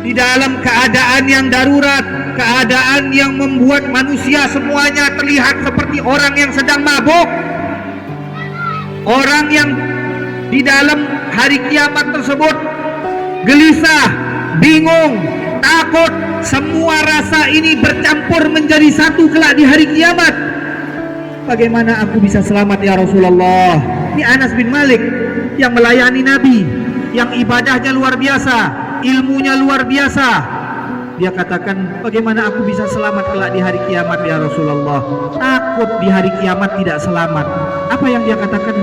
di dalam keadaan yang darurat, keadaan yang membuat manusia semuanya terlihat seperti orang yang sedang mabuk, orang yang di dalam hari kiamat tersebut gelisah, bingung, takut, semua rasa ini bercampur menjadi satu kelak di hari kiamat. Bagaimana aku bisa selamat ya Rasulullah? Ini Anas bin Malik yang melayani Nabi, yang ibadahnya luar biasa, ilmunya luar biasa. Dia katakan, bagaimana aku bisa selamat kelak di hari kiamat ya Rasulullah? Takut di hari kiamat tidak selamat. Apa yang dia katakan?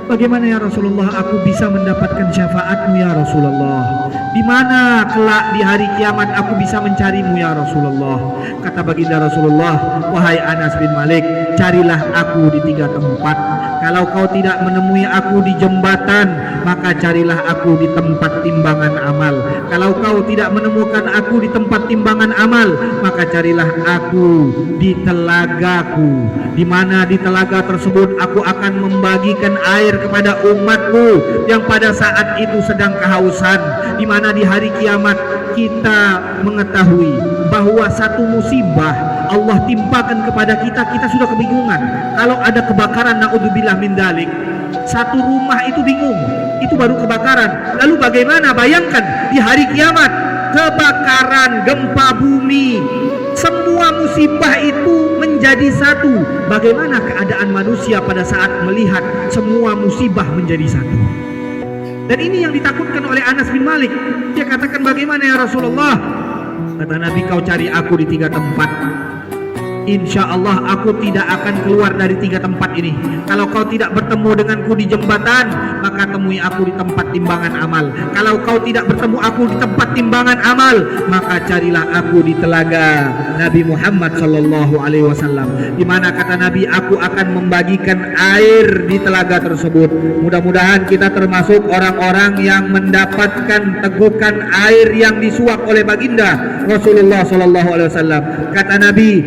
Bagaimana ya Rasulullah aku bisa mendapatkan syafaatmu ya Rasulullah? Di mana kelak di hari kiamat aku bisa mencarimu ya Rasulullah? Kata baginda Rasulullah, wahai Anas bin Malik, carilah aku di 3 tempat. Kalau kau tidak menemui aku di jembatan, maka carilah aku di tempat timbangan amal. Kalau kau tidak menemukan aku di tempat timbangan amal, maka carilah aku di telagaku, di mana di telaga tersebut aku akan membagikan air kepada umatku yang pada saat itu sedang kehausan. Di mana di hari kiamat kita mengetahui bahwa satu musibah Allah timpakan kepada kita, kita sudah kebingungan. Kalau ada kebakaran, naudzubillah min dzalik, satu rumah itu bingung, itu baru kebakaran. Lalu bagaimana? Bayangkan di hari kiamat, kebakaran, gempa bumi, semua musibah itu menjadi satu. Bagaimana keadaan manusia pada saat melihat semua musibah menjadi satu? Dan ini yang ditakutkan oleh Anas bin Malik. Dia katakan, bagaimana ya Rasulullah? Kata Nabi, kau cari aku di 3 tempat. Insya Allah aku tidak akan keluar dari 3 tempat ini. Kalau kau tidak bertemu denganku di jembatan, maka temui aku di tempat timbangan amal. Kalau kau tidak bertemu aku di tempat timbangan amal, maka carilah aku di telaga Nabi Muhammad sallallahu alaihi wasallam. Di mana kata Nabi, aku akan membagikan air di telaga tersebut. Mudah-mudahan kita termasuk orang-orang yang mendapatkan tegukan air yang disuap oleh baginda Rasulullah sallallahu alaihi wasallam. Kata Nabi,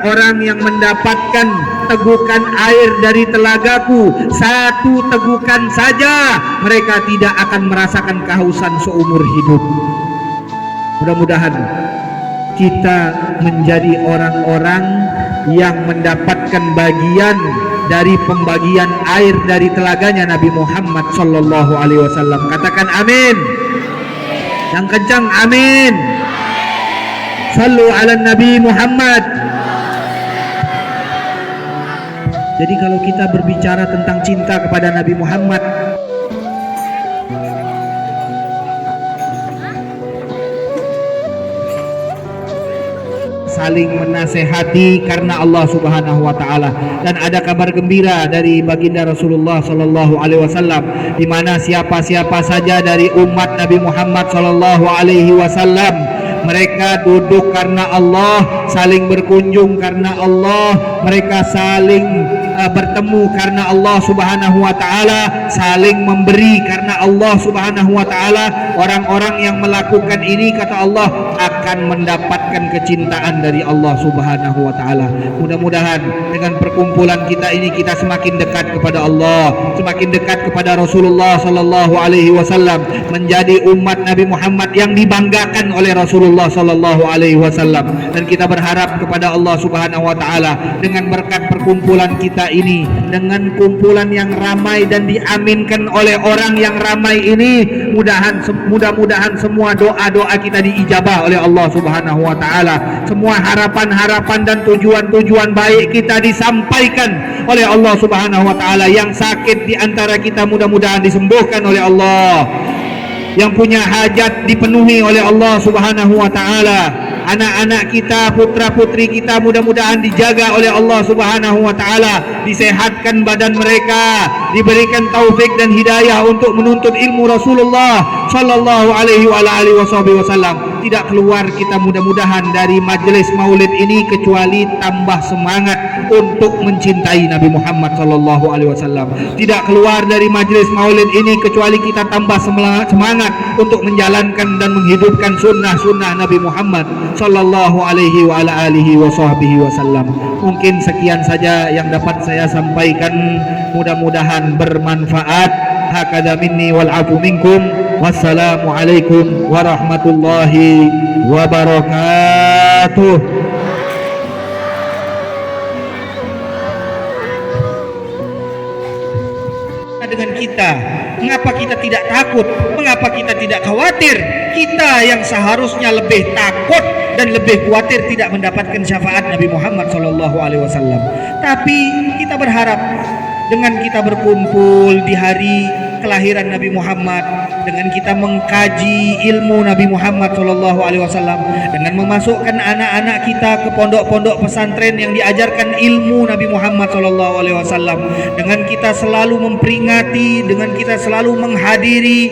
orang yang mendapatkan tegukan air dari telagaku, 1 tegukan saja, mereka tidak akan merasakan kehausan seumur hidup. Mudah-mudahan kita menjadi orang-orang yang mendapatkan bagian dari pembagian air dari telaganya Nabi Muhammad sallallahu alaihi wasallam. Katakan amin. Yang kencang amin. Sallu ala Nabi Muhammad. Jadi kalau kita berbicara tentang cinta kepada Nabi Muhammad, saling menasehati karena Allah Subhanahu wa taala. Dan ada kabar gembira dari baginda Rasulullah sallallahu alaihi wasallam, di mana siapa-siapa saja dari umat Nabi Muhammad sallallahu alaihi wasallam, mereka duduk karena Allah, saling berkunjung karena Allah, mereka saling bertemu karena Allah Subhanahu wa taala, saling memberi karena Allah Subhanahu wa taala. Orang-orang yang melakukan ini, kata Allah, akan mendapatkan kecintaan dari Allah Subhanahu wa taala. Mudah-mudahan dengan perkumpulan kita ini kita semakin dekat kepada Allah, semakin dekat kepada Rasulullah sallallahu alaihi wasallam, menjadi umat Nabi Muhammad yang dibanggakan oleh Rasulullah sallallahu alaihi wasallam. Dan kita berharap kepada Allah Subhanahu wa taala, dengan berkat perkumpulan kita ini, dengan kumpulan yang ramai dan diaminkan oleh orang yang ramai ini, mudah-mudahan semua doa-doa kita diijabah oleh Allah Subhanahu wa taala. Semua harapan-harapan dan tujuan-tujuan baik kita disampaikan oleh Allah Subhanahu wa taala. Yang sakit di antara kita mudah-mudahan disembuhkan oleh Allah. Yang punya hajat dipenuhi oleh Allah Subhanahu wa taala. Anak-anak kita, putra-putri kita mudah-mudahan dijaga oleh Allah Subhanahu wa taala, disehatkan badan mereka, diberikan taufik dan hidayah untuk menuntut ilmu Rasulullah sallallahu alaihi wasallam. Tidak keluar kita mudah-mudahan dari majelis maulid ini kecuali tambah semangat untuk mencintai Nabi Muhammad sallallahu alaihi wasallam. Tidak keluar dari majelis maulid ini kecuali kita tambah semangat untuk menjalankan dan menghidupkan sunnah-sunnah Nabi Muhammad sallallahu alaihi wasallam. Mungkin sekian saja yang dapat saya sampaikan, mudah-mudahan bermanfaat. Hakadha minni wal afu minkum. Wassalamualaikum warahmatullahi wabarakatuh. Dengan kita, mengapa kita tidak takut, mengapa kita tidak khawatir? Kita yang seharusnya lebih takut dan lebih khawatir tidak mendapatkan syafaat Nabi Muhammad SAW. Tapi kita berharap dengan kita berkumpul di hari kelahiran Nabi Muhammad, dengan kita mengkaji ilmu Nabi Muhammad SAW, dengan memasukkan anak-anak kita ke pondok-pondok pesantren yang diajarkan ilmu Nabi Muhammad SAW, dengan kita selalu memperingati, dengan kita selalu menghadiri,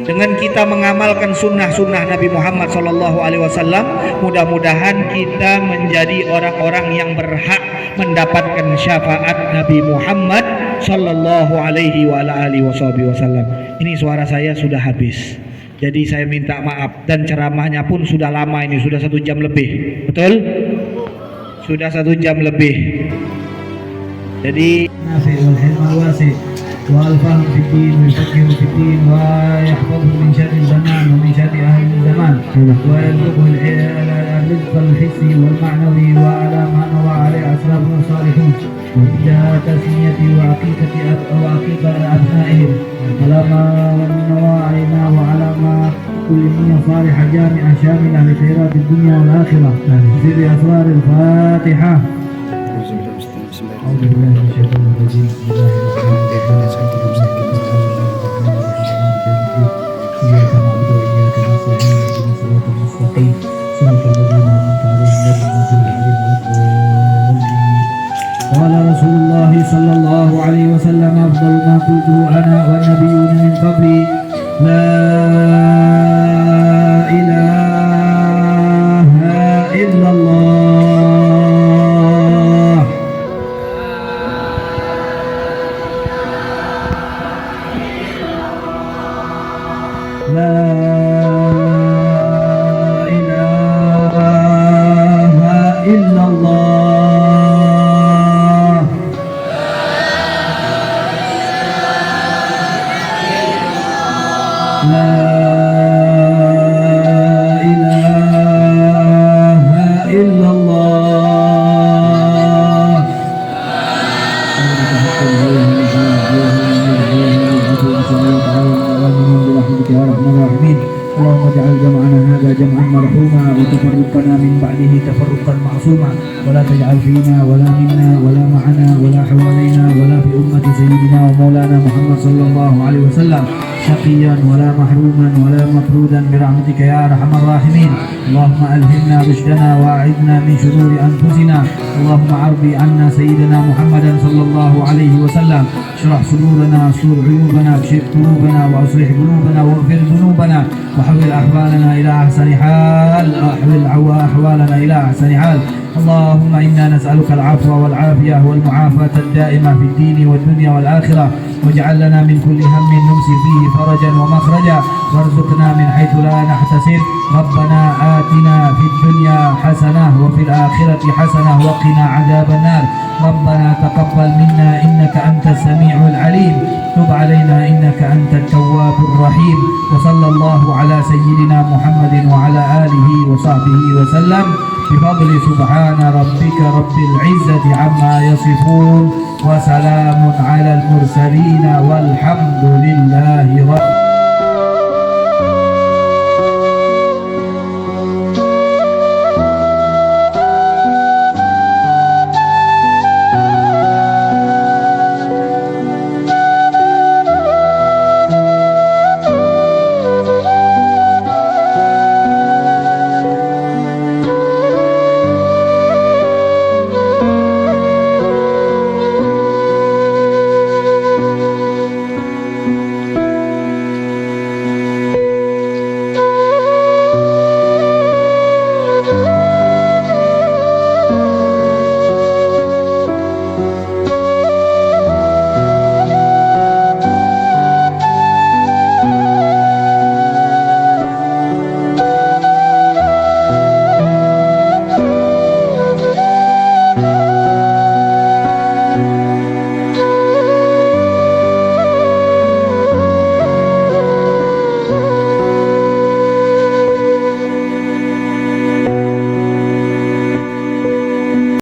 dengan kita mengamalkan sunnah-sunnah Nabi Muhammad SAW, mudah-mudahan kita menjadi orang-orang yang berhak mendapatkan syafaat Nabi Muhammad Sallallahu Alaihi Wasallam. Ini suara saya sudah habis, jadi saya minta maaf, dan ceramahnya pun sudah lama, ini sudah 1 jam lebih, betul? Sudah 1 jam lebih. Jadi والفهم في الدين ويفكر في الدين ويحفظه من شر الزمان ومن شر أهل الزمان ويرزقه الرزق الحسي والمعنوي وعلى ما نوى عليه أسلافنا الصالحون وإلى تسمية وعقيقة أبنائهم على ما نوى علينا وعلى ما كل نية صالحة جامعة شاملة لخيرات الدنيا والآخرة في أسرار الفاتحة. أعوذ بالله من الشيطان الرجيم. بسم الله الرحمن الرحيم. إياك نعبد وإياك نستعين اهدنا الصراط المستقيم صراط الذين أنعمت عليهم غير المغضوب عليهم ولا الضالين. قال رسول الله صلى الله عليه وسلم أفضل ما قلته أنا والنبيون من قبلي لا إله إلا الله. لا إله إلا الله. لا إله إلا الله. برحمتك يا ارحم الراحمين. اللهم اجعل جمعنا هذا جمعا مرحوما وتفرقنا من بعده تفرقا معصوما ولا تجعل فينا ولا منا ولا معنا ولا حوالينا ولا في أمة سيدنا ومولانا محمد صلى الله عليه وسلم شقيا ولا محروما ولا مطرودا برحمتك يا ارحم الراحمين. اللهم ألهمنا رشدنا واعذنا من شرور أنفسنا. اللهم عرضي عنا سيدنا محمدا صلى الله عليه وسلم. اشرح صدورنا واستر عيوبنا اكشف قلوبنا واصلح قلوبنا واغفر ذنوبنا وحول أحوالنا إلى أحسن حال. أحوالنا إلى أحسن حال. اللهم إنا نسألك العفو والعافية والمعافاة الدائمة في الدين والدنيا والآخرة. واجعل لنا من كل هم نمسي فيه فرجا ومخرجا وارزقنا من حيث لا نحتسب. ربنا آتنا في الدنيا حسنة وفي الآخرة حسنة وقنا عذاب النار. ربنا تقبل منا إنك أنت السميع العليم. تب علينا إنك أنت التواب الرحيم. وصلى الله على سيدنا محمد وعلى آله وصحبه وسلم بفضل سبحان ربك رب العزة عما يصفون وسلام على المرسلين والحمد لله رب